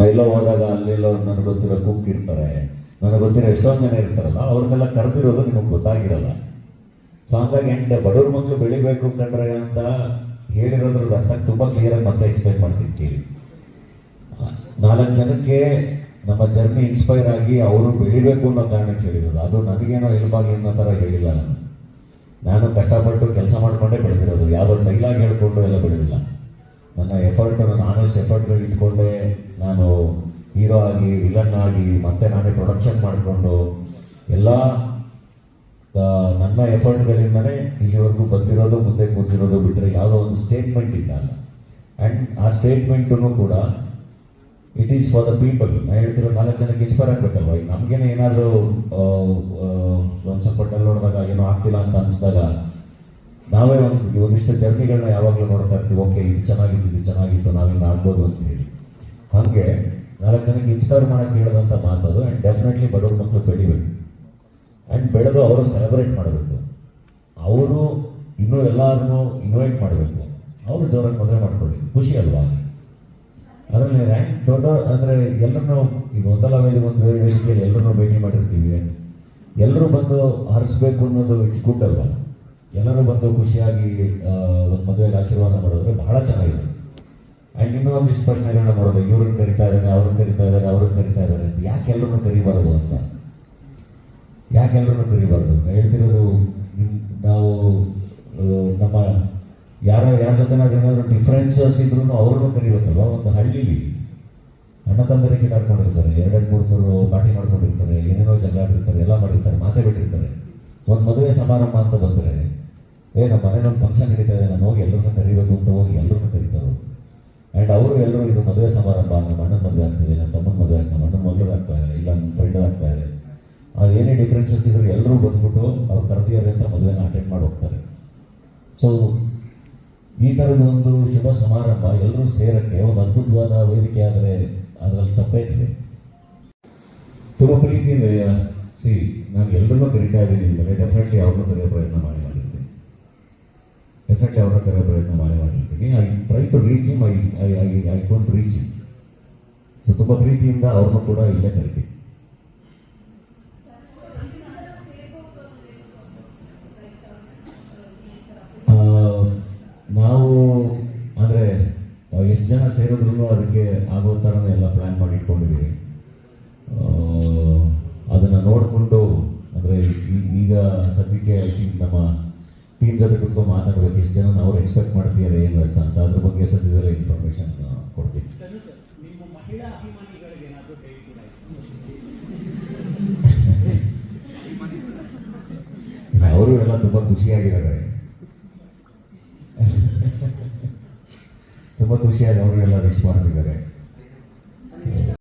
ಎಲ್ಲೋ ಹೋದಾಗ ಅಲ್ಲೆಲ್ಲೋ ನನಗೆ ಗೊತ್ತಿರೋ ಕುಕ್ ಇರ್ತಾರೆ, ನನಗೆ ಗೊತ್ತಿರೋ ಎಷ್ಟೊಂದು ಜನ ಇರ್ತಾರಲ್ಲ, ಅವ್ರನ್ನೆಲ್ಲ ಕರೆದಿರೋದು ನಿಮಗೆ ಗೊತ್ತಾಗಿರಲ್ಲ. ಸೊ ಹಂಗಾಗಿ ಎಂಟು ಬಡವ್ರ ಮಕ್ಕಳು ಬೆಳಿಬೇಕು ಕಂಡ್ರೆ ಅಂತ ಹೇಳಿರೋದ್ರದ್ದು ಅರ್ಥ ತುಂಬ ಕ್ಲಿಯರಾಗಿ ಮತ್ತೆ ಎಕ್ಸ್ಪ್ಲೈನ್ ಮಾಡ್ತೀನಿ ಕೇಳಿ. 4 ಜನಕ್ಕೆ ನಮ್ಮ ಜರ್ನಿ ಇನ್ಸ್ಪೈರ್ ಆಗಿ ಅವರು ಬೆಳಿಬೇಕು ಅನ್ನೋ ಕಾರಣಕ್ಕೆ ಹೇಳಿರೋದು. ಅದು ನನಗೇನೋ ಹೆಲ್ಪ್ ಆಗಲಿ ಅನ್ನೋ ಥರ ಹೇಳಿಲ್ಲ. ನಾನು ಕಷ್ಟಪಟ್ಟು ಕೆಲಸ ಮಾಡಿಕೊಂಡೇ ಬೆಳೆದಿರೋದು, ಯಾವುದೋ ಡೈಲಾಗ್ ಹೇಳ್ಕೊಂಡು ಎಲ್ಲ ಬೆಳೆದಿಲ್ಲ. ನನ್ನ ಎಫರ್ಟ್, ನನ್ನ ಆನೆಸ್ಟ್ ಎಫರ್ಟ್ಗಳು ಇಟ್ಕೊಂಡೆ ನಾನು ಹೀರೋ ಆಗಿ, ವಿಲನ್ ಆಗಿ, ಮತ್ತೆ ನಾನೇ ಪ್ರೊಡಕ್ಷನ್ ಮಾಡಿಕೊಂಡು ಎಲ್ಲ ನನ್ನ ಎಫರ್ಟ್ಗಳಿಂದನೇ ಇಲ್ಲಿವರೆಗೂ ಬಂದಿರೋದು, ಮುಂದೆ ಕೂತಿರೋದು ಬಿಟ್ಟರೆ ಯಾವುದೋ ಒಂದು ಸ್ಟೇಟ್ಮೆಂಟ್ ಇಲ್ಲ. ಆ್ಯಂಡ್ ಆ ಸ್ಟೇಟ್ಮೆಂಟೂ ಕೂಡ it is for the people. ನಾನು ಹೇಳ್ತಿರೋ 4 ಜನಕ್ಕೆ ಇನ್ಸ್ಪೈರ್ ಆಗಬೇಕಲ್ವ. ಈಗ ನಮಗೇನೆ ಏನಾದರೂ ಒಂದು ಸ್ವಲ್ಪ ಡಲ್ ನೋಡಿದಾಗ ಏನೋ ಆಗ್ತಿಲ್ಲ ಅಂತ ಅನಿಸಿದಾಗ ನಾವೇ ಒಂದಿಷ್ಟು ಜರ್ನಿಗಳನ್ನ ಯಾವಾಗಲೂ ನೋಡ್ತಾ ಇರ್ತೀವಿ. ಓಕೆ, ಇದು ಚೆನ್ನಾಗಿತ್ತು, ನಾವಿಂದ ಆಗ್ಬೋದು ಅಂತ ಹೇಳಿ. ಹಾಗೆ 4 ಜನಕ್ಕೆ ಇನ್ಸ್ಪೈರ್ ಮಾಡೋಕ್ಕೆ ಹೇಳೋದಂಥ ಮಾತದು. ಆ್ಯಂಡ್ ಡೆಫಿನೆಟ್ಲಿ ಬಡವ್ರ ಮಕ್ಕಳು ಬೆಳಿಬೇಕು, ಆ್ಯಂಡ್ ಬೆಳೆದು ಅವರು ಸೆಲೆಬ್ರೇಟ್ ಮಾಡಬೇಕು. ಅವರು ಇನ್ನೂ ಎಲ್ಲರನ್ನೂ ಇನ್ವೈಟ್ ಮಾಡಬೇಕು. ಅವರು ಜೋರಾಗಿ ಮದುವೆ ಮಾಡ್ಕೊಳ್ಳಿ, ಖುಷಿ ಅಲ್ವಾ? ಅದರಲ್ಲಿ ರ್ಯಾಂಕ್ ದೊಡ್ಡ ಅಂದರೆ ಎಲ್ಲರನ್ನೂ ಈಗ ಒಂದಲ್ಲ ಒಂದು ವೇದಿಕೆಯಲ್ಲಿ ಎಲ್ಲರನ್ನೂ ಭೇಟಿ ಮಾಡಿರ್ತೀವಿ. ಎಲ್ಲರೂ ಬಂದು ಹರಿಸ್ಬೇಕು ಅನ್ನೋದು ಇಟ್ಸ್ ಗುಡ್ ಅಲ್ವಾ? ಎಲ್ಲರೂ ಬಂದು ಖುಷಿಯಾಗಿ ಒಂದು ಮದುವೆಗೆ ಆಶೀರ್ವಾದ ಮಾಡಿದ್ರೆ ಬಹಳ ಚೆನ್ನಾಗಿದೆ. ಆ್ಯಂಡ್ ಇನ್ನೂ ಒಂದಿಷ್ಟು ಪ್ರಶ್ನೆಗಳನ್ನ ಮಾಡೋದು, ಇವ್ರನ್ನ ಕರಿತಾ ಇದ್ದಾರೆ, ಅವ್ರನ್ನ ಕರಿತಾ ಇದ್ದಾರೆ ಅಂತ. ಯಾಕೆ ಎಲ್ಲರನ್ನೂ ಕರಿಬಾರ್ದು ಅಂತ? ಯಾಕೆ ಎಲ್ಲರನ್ನೂ ಕರಿಬಾರ್ದು ಅಂತ ಹೇಳ್ತಿರೋದು, ನಾವು ನಮ್ಮ ಯಾರ ಜೊತೆನಾದ್ರೂ ಏನಾದರೂ ಡಿಫ್ರೆನ್ಸಸ್ ಇದ್ರೂ ಅವ್ರನ್ನೂ ಕರಿಬೇಕಲ್ವ. ಒಂದು ಹಳ್ಳಿಲಿ ಅಣ್ಣ ತಂದರಿಗೆ ಕಿತ್ತಾಡ್ಕೊಂಡಿರ್ತಾರೆ, 2-3 ಪಾರ್ಟಿ ಮಾಡ್ಕೊಂಡಿರ್ತಾರೆ, ಏನೇನೋ ಜಗಳಾಡಿರ್ತಾರೆ, ಎಲ್ಲ ಮಾಡಿರ್ತಾರೆ, ಮಾತೇ ಬಿಟ್ಟಿರ್ತಾರೆ. ಒಂದು ಮದುವೆ ಸಮಾರಂಭ ಅಂತ ಬಂದರೆ, ನಮ್ಮ ಮನೇಲೊಂದು ಫಂಕ್ಷನ್ ನಡೀತಾ ಇದೆ, ನಾನು ಹೋಗಿ ಎಲ್ಲರನ್ನೂ ಕರಿಬೇಕು ಅಂತ ಹೋಗಿ ಎಲ್ಲರನ್ನೂ ಕರೀತಾರೆ. ಆ್ಯಂಡ್ ಅವರು ಎಲ್ಲರೂ ಇದು ಮದುವೆ ಸಮಾರಂಭ, ನಮ್ಮ ಅಣ್ಣನ ಮದುವೆ ಆಗ್ತಿದೆ, ನನ್ನ ತಮ್ಮನ ಮದುವೆ ಆಗ್ತದೆ, ನಮ್ಮ ಅಣ್ಣನ ಮಗಳು ಆಗ್ತಾ ಇದೆ, ಇಲ್ಲ ನನ್ನ ಫ್ರೆಂಡ್ ಆಗ್ತಾ ಇದೆ, ಅದು ಏನೇ ಡಿಫ್ರೆನ್ಸಸ್ ಇದ್ರೆ ಎಲ್ಲರೂ ಬಂದ್ಬಿಟ್ಟು ಅವ್ರು ಕರೆದಿದ್ದಾರೆ ಅಂತ ಮದುವೆನ ಅಟೆಂಡ್ ಮಾಡಿ ಹೋಗ್ತಾರೆ. ಸೊ ಈ ಥರದ ಒಂದು ಶುಭ ಸಮಾರಂಭ ಎಲ್ಲರೂ ಸೇರೋಕ್ಕೆ ಒಂದು ಅದ್ಭುತವಾದ ವೇದಿಕೆ ಆದರೆ ಅದರಲ್ಲಿ ತಪ್ಪೈತಿದೆ. ತುಂಬ ಪ್ರೀತಿಯಿಂದ ನಾನು ಎಲ್ಲರನ್ನೂ ಕರೀತಾ ಇದ್ದೀನಿ ಅಂದರೆ ಡೆಫಿನೆಟ್ಲಿ ಅವ್ರನ್ನೂ ಕರೆಯೋ ಪ್ರಯತ್ನ ಮಾಡಿರ್ತೀನಿ. I try to reach him, I don't reach him. So ತುಂಬ ಪ್ರೀತಿಯಿಂದ ಅವ್ರನ್ನೂ ಕೂಡ ಇಲ್ಲೇ ಕರಿತೀನಿ. ನಾವು ಅಂದರೆ ಎಷ್ಟು ಜನ ಸೇರಿದ್ರು ಅದಕ್ಕೆ ಆಗೋ ಥರನೇ ಎಲ್ಲ ಪ್ಲ್ಯಾನ್ ಮಾಡಿ ಇಟ್ಕೊಂಡಿದ್ದೀವಿ. ಅದನ್ನು ನೋಡಿಕೊಂಡು ಅಂದರೆ ಈಗ ಸದ್ಯಕ್ಕೆ ಐ ಥಿಂಕ್ ನಮ್ಮ ಟೀಮ್ ಜೊತೆ ಕುತ್ಕೊಂಡು ಮಾತಾಡಬೇಕು, ಎಷ್ಟು ಜನ ಅವ್ರು ಎಕ್ಸ್ಪೆಕ್ಟ್ ಮಾಡ್ತಿದ್ದಾರೆ ಏನು ಅಂತ ಅದ್ರ ಬಗ್ಗೆ ಸದ್ಯದಲ್ಲೇ ಇನ್ಫಾರ್ಮೇಷನ್ ಕೊಡ್ತೀನಿ. ಅವರು ಎಲ್ಲ ತುಂಬ ಖುಷಿಯಾಗಿದ್ದಾರೆ, ತುಂಬ ಖುಷಿಯಾಗಿ ಅವರಿಗೆಲ್ಲ ವಿಶ್ ಮಾಡ್ತಿದ್ದಾರೆ.